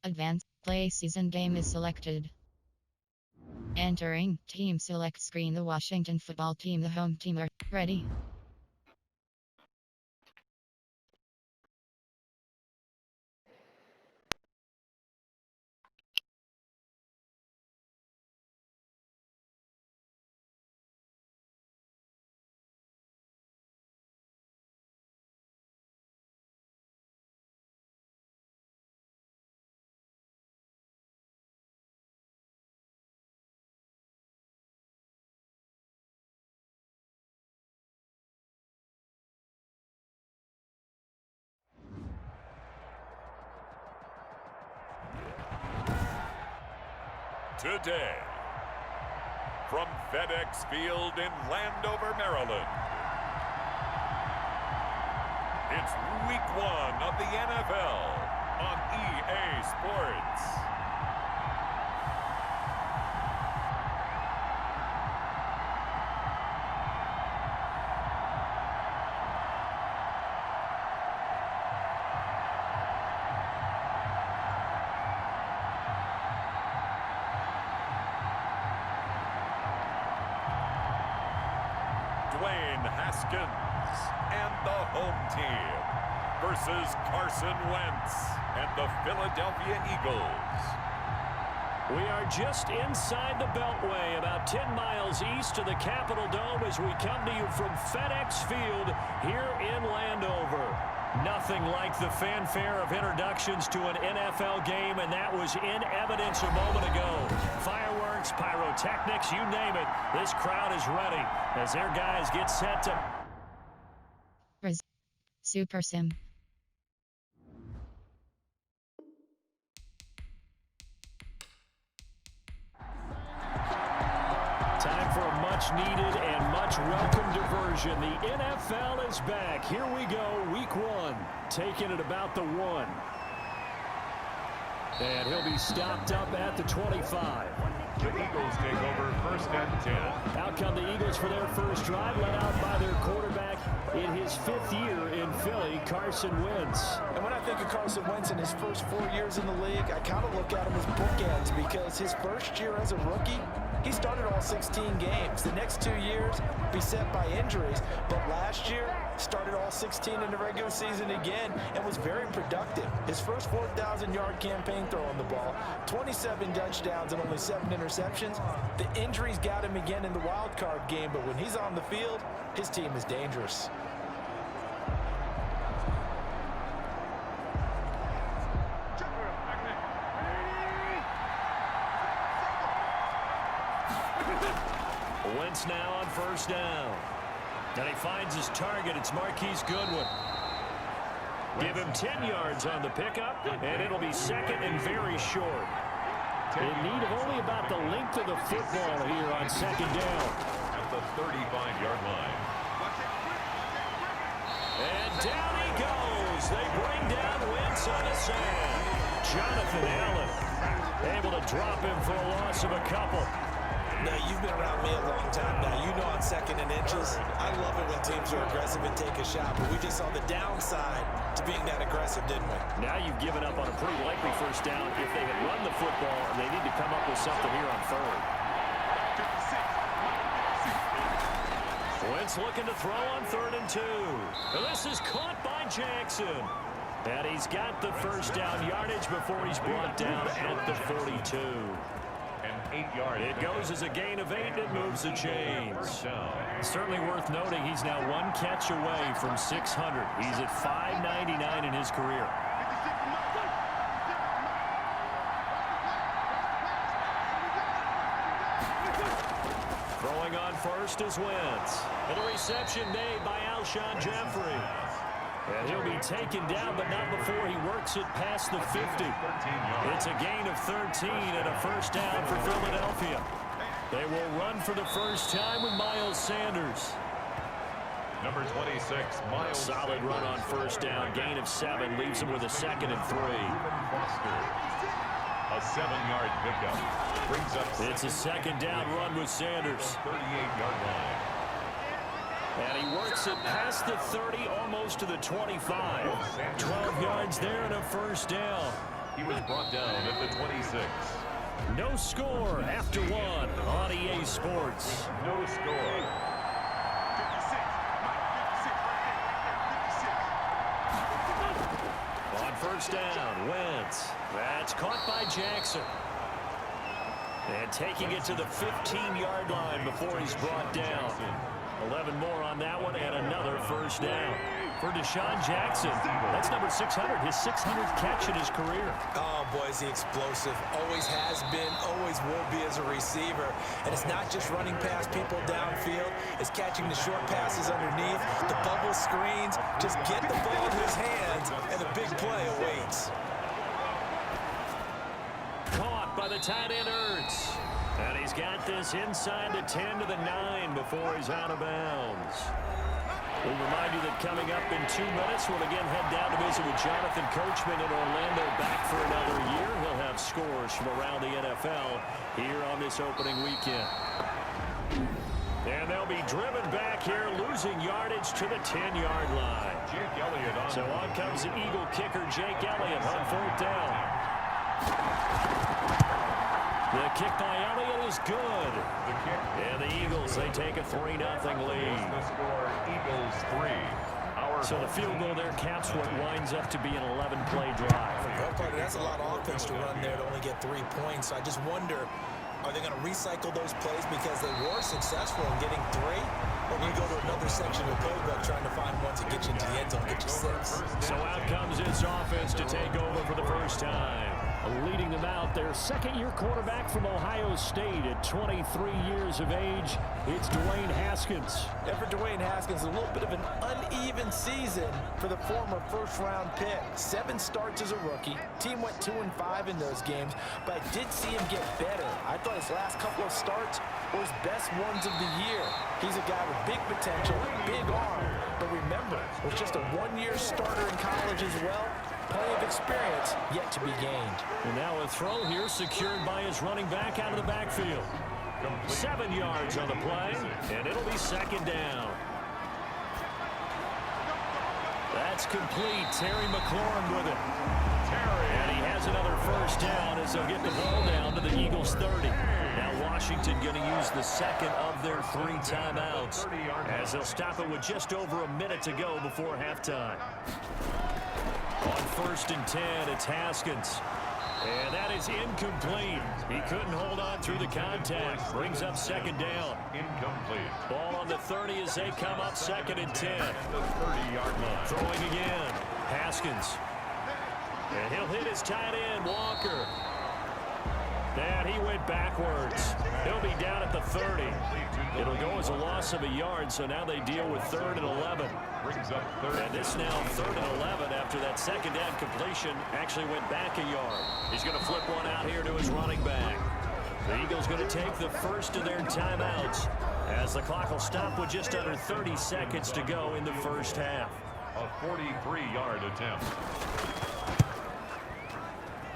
Advanced Play Season game is selected. Entering Team Select screen. The Washington football team, the home team, are ready. Today, from FedEx Field in Landover, Maryland, it's Week 1 of the NFL on EA Sports. Dwayne Haskins and the home team versus Carson Wentz and the Philadelphia Eagles. We are just inside the Beltway, about 10 miles east of the Capitol Dome as we come to you from FedEx Field here in Landover. Nothing like the fanfare of introductions to an NFL game, and that was in evidence a moment ago. Fireworks, pyrotechnics, you name it. This crowd is ready as their guys get set to... Super Sim. Time for a much-needed and much-welcome diversion. The NFL is back. Here we go, Week 1, taking it about the 1. And he'll be stopped up at the 25. The Eagles take over first and 10. Out come the Eagles for their first drive, led out by their quarterback in his 5th year in Philly, Carson Wentz. And when I think of Carson Wentz in his first 4 years in the league, I kind of look at him as bookends because his first year as a rookie, he started all 16 games. The next 2 years beset by injuries, but last year started all 16 in the regular season again and was very productive. His first 4,000-yard campaign throwing the ball, 27 touchdowns and only 7 interceptions. The injuries got him again in the wild card game, but when he's on the field, his team is dangerous. Wentz now on first down. And he finds his target. It's Marquise Goodwin. Give him 10 yards on the pickup, and it'll be second and very short. In need of only about the length of the football here on second down. At the 35-yard line. And down he goes. They bring down Wentz on the sand. Jonathan Allen able to drop him for a loss of a couple. Now, you've been around me a long time now. You know on second and inches, I love it when teams are aggressive and take a shot, but we just saw the downside to being that aggressive, didn't we? Now you've given up on a pretty likely first down if they had run the football, and they need to come up with something here on third. Wentz looking to throw on 3rd and 2. Now this is caught by Jackson. And he's got the first down yardage before he's brought down at the 42. And 8 yards. It goes as a gain of 8 and moves the chains. Certainly worth noting he's now 1 catch away from 600. He's at 599 in his career. Throwing on first is Wentz. And a reception made by Alshon Jeffrey. And he'll be taken down, but not before he works it past the 50. It's a gain of 13 and a first down for Philadelphia. They will run for the first time with Miles Sanders. Number 26, Miles Solid Sanders. run on first down. Gain of 7 leaves him with a 2nd and 3. A 7-yard pickup. Brings up It's a second down run with Sanders. 38-yard line. And he works it past the 30, almost to the 25. 12 yards there and a first down. He was brought down at the 26. No score after one on EA Sports. No score. On first down, Wentz. That's caught by Jackson. And taking it to the 15-yard line before he's brought down. 11 more on that one and another first down. For Deshaun Jackson, that's number 600, his 600th catch in his career. Oh, boy, is he explosive. Always has been, always will be as a receiver. And it's not just running past people downfield. It's catching the short passes underneath, the bubble screens. Just get the ball in his hands, and a big play awaits. Caught by the tight end, Ertz. And he's got this inside the 10 to the 9 before he's out of bounds. We'll remind you that coming up in 2 minutes, we'll again head down to visit with Jonathan Coachman in Orlando, back for another year. He'll have scores from around the NFL here on this opening weekend. And they'll be driven back here, losing yardage to the 10-yard line. Jake Elliott on. So on comes the Eagle kicker, Jake Elliott, on fourth down. The kick by Elliott is good. The kick. And the Eagles, they take a 3-0 lead. The score, Eagles 3. So the field goal there caps what winds up to be an 11-play drive. Well, partner, that's a lot of offense to run there to only get 3 points. I just wonder, are they going to recycle those plays because they were successful in getting 3? Or we go to another section of the playbook trying to find ones that get you into the end zone, get you 6. So out comes this offense to take over for the first time. Leading them out, their second-year quarterback from Ohio State at 23 years of age. It's Dwayne Haskins. And for Dwayne Haskins, a little bit of an uneven season for the former first-round pick. 7 starts as a rookie. Team went 2-5 in those games, but I did see him get better. I thought his last couple of starts were his best ones of the year. He's a guy with big potential, big arm, but remember, was just a 1-year starter in college as well. Plenty of experience yet to be gained. And now a throw here secured by his running back out of the backfield. 7 yards on the play, and it'll be second down. That's complete. Terry McLaurin with it. And he has another first down as they'll get the ball down to the Eagles' 30. Now Washington going to use the second of their 3 timeouts as they'll stop it with just over a minute to go before halftime. On first and 10, it's Haskins. And that is incomplete. He couldn't hold on through the contact. Brings up second down. Incomplete. Ball on the 30 as they come up second and 10. The 30-yard line. Throwing again. Haskins. And he'll hit his tight end, Walker. And he went backwards. He'll be down at the 30. It'll go as a loss of a yard, so now they deal with 3rd and 11. Brings up 3rd. And this now 3rd and 11 after that second down completion actually went back a yard. He's going to flip one out here to his running back. The Eagles going to take the first of their timeouts as the clock will stop with just under 30 seconds to go in the first half. A 43-yard attempt.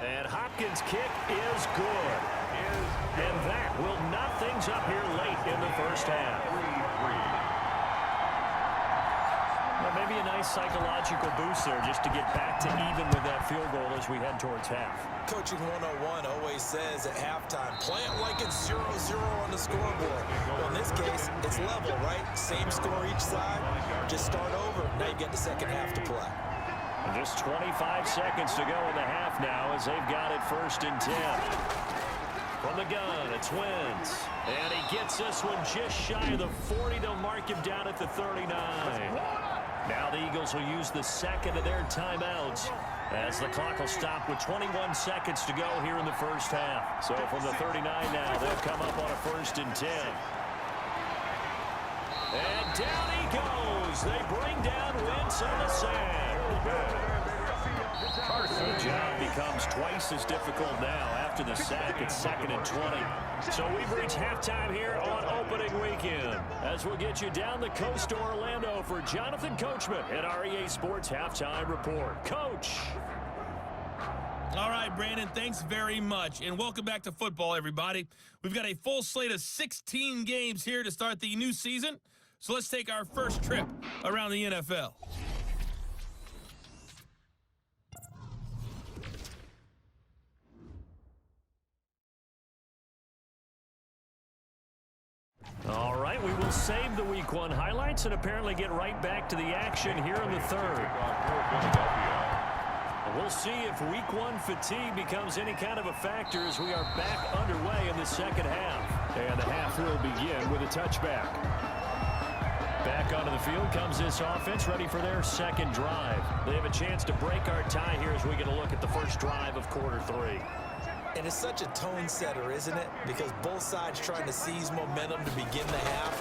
And Hopkins' kick is good. And that will knot things up here late in the first half. 3-3. Well, maybe a nice psychological boost there just to get back to even with that field goal as we head towards half. Coaching 101 always says at halftime, play it like it's 0-0 on the scoreboard. Well, in this case, it's level, right? Same score each side. Just start over. Now you get the second half to play. And just 25 seconds to go in the half now as they've got it first and 10. From the gun, it's Wentz. And he gets this one just shy of the 40. They'll mark him down at the 39. Now the Eagles will use the second of their timeouts as the clock will stop with 21 seconds to go here in the first half. So from the 39 now, they'll come up on a first and 10. And down he goes. They bring down Wentz on the sand. The job becomes twice as difficult now after the sack at 2nd and 20. So we've reached halftime here on opening weekend as we'll get you down the coast to Orlando for Jonathan Coachman at our EA Sports Halftime Report. Coach. All right, Brandon, thanks very much. And welcome back to football, everybody. We've got a full slate of 16 games here to start the new season. So let's take our first trip around the NFL. Eagles save the Week 1 highlights and apparently get right back to the action here in the third. We'll see if Week 1 fatigue becomes any kind of a factor as we are back underway in the second half. And the half will begin with a touchback. Back onto the field comes this offense, ready for their second drive. They have a chance to break our tie here as we get a look at the first drive of quarter 3. And it's such a tone setter, isn't it? Because both sides trying to seize momentum to begin the half.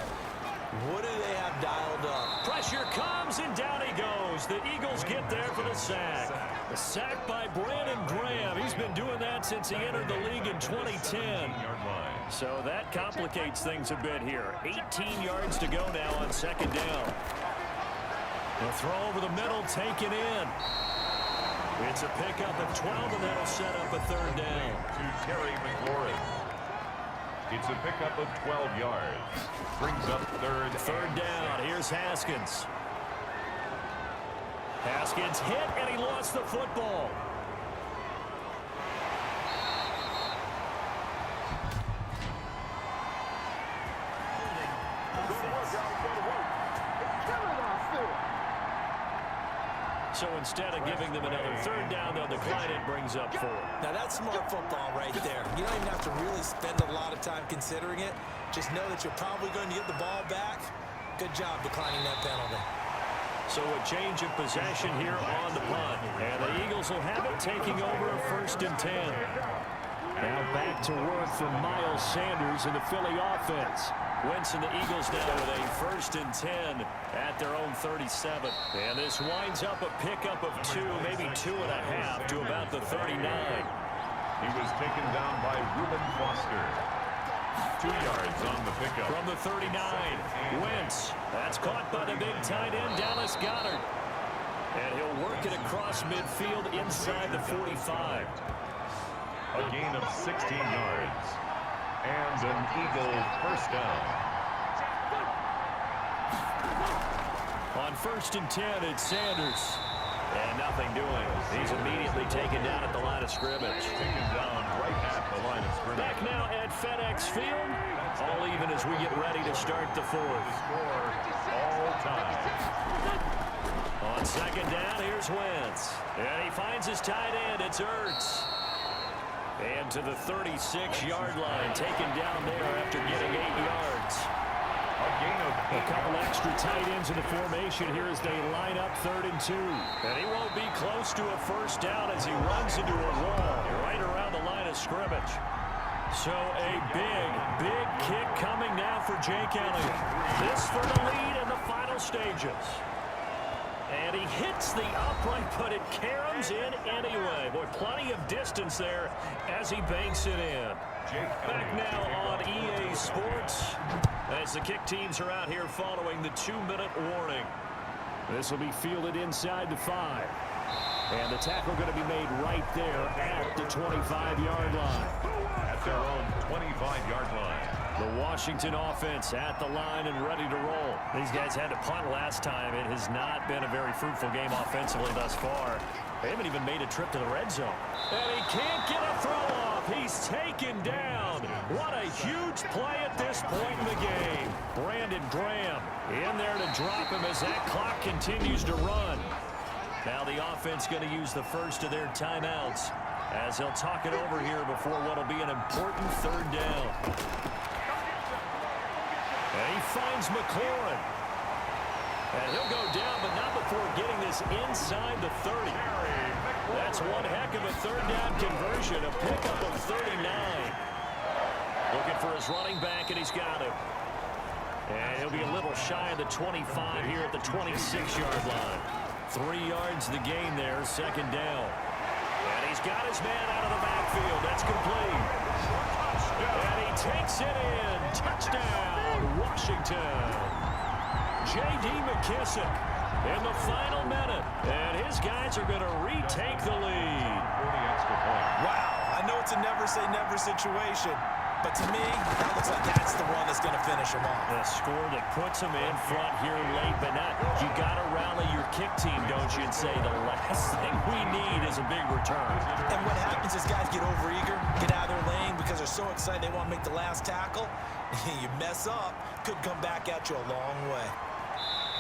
What do they have dialed up? Pressure comes, and down he goes. The Eagles get there for the sack. The sack by Brandon Graham. He's been doing that since he entered the league in 2010. So that complicates things a bit here. 18 yards to go now on second down. The throw over the middle, taken in. It's a pickup of 12, and that'll set up a third down. To Terry McLaurin. It's a pickup of 12 yards. Brings up third down. Here's Haskins. Haskins hit, and he lost the football. So instead of giving them another third down, they'll decline it, brings up 4. Now that's smart football right there. You don't even have to really spend a lot of time considering it. Just know that you're probably going to get the ball back. Good job declining that penalty. So a change of possession here on the punt. And the Eagles will have it, taking over a 1st and 10. Now back to work for Miles Sanders in the Philly offense. Wentz and the Eagles now with a 1st and 10 at their own 37. And this winds up a pickup of 2, maybe 2.5 to about the 39. He was taken down by Reuben Foster. 2 yards on the pickup. From the 39, Wentz. That's caught by the big tight end, Dallas Goedert. And he'll work it across midfield inside the 45. A gain of 16 yards. And an Eagle first down. On 1st and 10, it's Sanders. And nothing doing. He's immediately taken down at the line of scrimmage. Taken down right at the line of scrimmage. Back now at FedEx Field. All even as we get ready to start the 4th. Score all time. On 2nd down, here's Wentz. And he finds his tight end. It's Ertz. And to the 36-yard line, taken down there after getting 8 yards. A couple extra tight ends in the formation here as they line up 3rd and 2. And he won't be close to a first down as he runs into a wall right around the line of scrimmage. So a big kick coming now for Jake Elliott. This for the lead in the final stages. And he hits the upright, but it caroms in anyway. Boy, plenty of distance there as he banks it in. Back now on EA Sports as the kick teams are out here following the 2-minute warning. This will be fielded inside the 5. And the tackle going to be made right there at the 25-yard line. At their own 25-yard line. The Washington offense at the line and ready to roll. These guys had to punt last time. It has not been a very fruitful game offensively thus far. They haven't even made a trip to the red zone. And he can't get a throw off. He's taken down. What a huge play at this point in the game. Brandon Graham in there to drop him as that clock continues to run. Now the offense going to use the first of their timeouts as they'll talk it over here before what will be an important 3rd down. And he finds McLaurin. And he'll go down, but not before getting this inside the 30. That's one heck of a 3rd down conversion, a pickup of 39. Looking for his running back, and he's got him. And he'll be a little shy of the 25 here at the 26-yard line. 3 yards the gain there, 2nd down. And he's got his man out of the backfield. That's complete. And he takes it in. Touchdown, Washington. J.D. McKissick in the final minute. And his guys are going to retake the lead. Wow, I know it's a never-say-never situation, but to me, that looks like that's the one that's going to finish him off. The score that puts him in front here late, but not. You got to rally your kick team, don't you, and say the last thing we need is a big return. And what happens is guys get overeager, get out of their lane, because they're so excited they want to make the last tackle. You mess up, could come back at you a long way.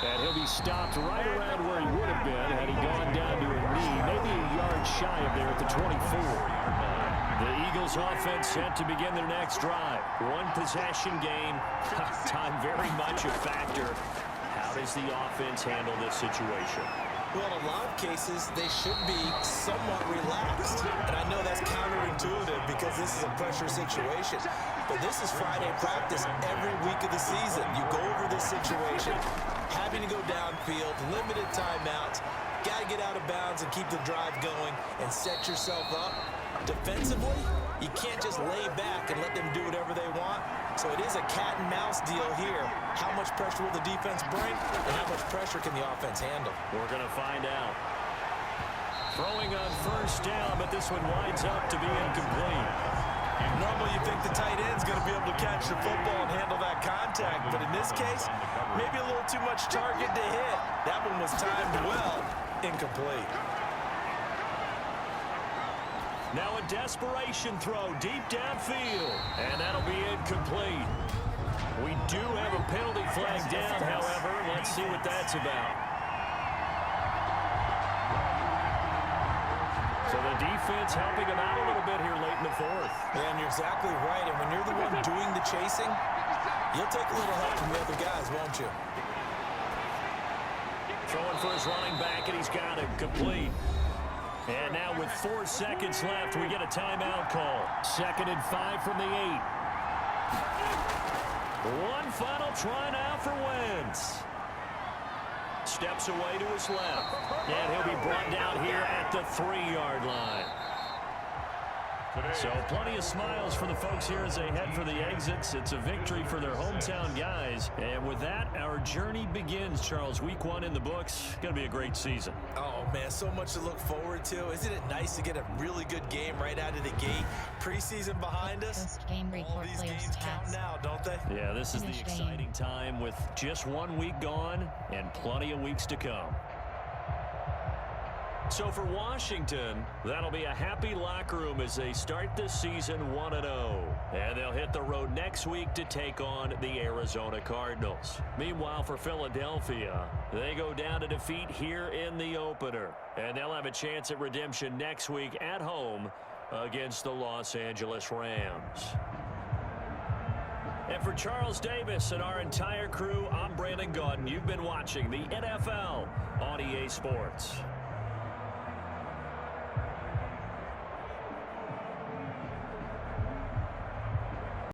And he'll be stopped right around where he would have been had he gone down to a knee, maybe a yard shy of there at the 24. The Eagles offense set to begin their next drive. One possession game. Time very much a factor. How does the offense handle this situation? Well, in a lot of cases, they should be somewhat relaxed. And I know that's counterintuitive because this is a pressure situation. But this is Friday practice every week of the season. You go over this situation, having to go downfield, limited timeouts, got to get out of bounds and keep the drive going and set yourself up. Defensively, you can't just lay back and let them do whatever they want. So it is a cat and mouse deal here. How much pressure will the defense bring, and how much pressure can the offense handle? We're going to find out. Throwing on first down, but this one winds up to be incomplete. Normally you think the tight end's going to be able to catch the football and handle that contact, but in this case, maybe a little too much target to hit. That one was timed well, incomplete. Now a desperation throw deep downfield, and that'll be incomplete. We do have a penalty flag down, however. Let's see what that's about. So the defense helping him out a little bit here late in the fourth. Yeah, and you're exactly right. And when you're the one doing the chasing, you'll take a little help from the other guys, won't you? Throwing for his running back, and he's got it complete. And now with 4 seconds left, we get a timeout call. 2nd and 5 from the 8. One final try now for Wentz. Steps away to his left. And he'll be brought down here at the 3-yard line. So plenty of smiles for the folks here as they head for the exits. It's a victory for their hometown guys. And with that, our journey begins, Charles. Week 1 in the books. Going to be a great season. Oh, man, so much to look forward to. Isn't it nice to get a really good game right out of the gate? Preseason behind us. Post-game report All these players games count stats. now, don't they? Yeah, this is the Finish game. exciting time with just 1 week gone and plenty of weeks to come. So for Washington, that'll be a happy locker room as they start this season 1-0. And they'll hit the road next week to take on the Arizona Cardinals. Meanwhile, for Philadelphia, they go down to defeat here in the opener. And they'll have a chance at redemption next week at home against the Los Angeles Rams. And for Charles Davis and our entire crew, I'm Brandon Gaudin. You've been watching the NFL on EA Sports.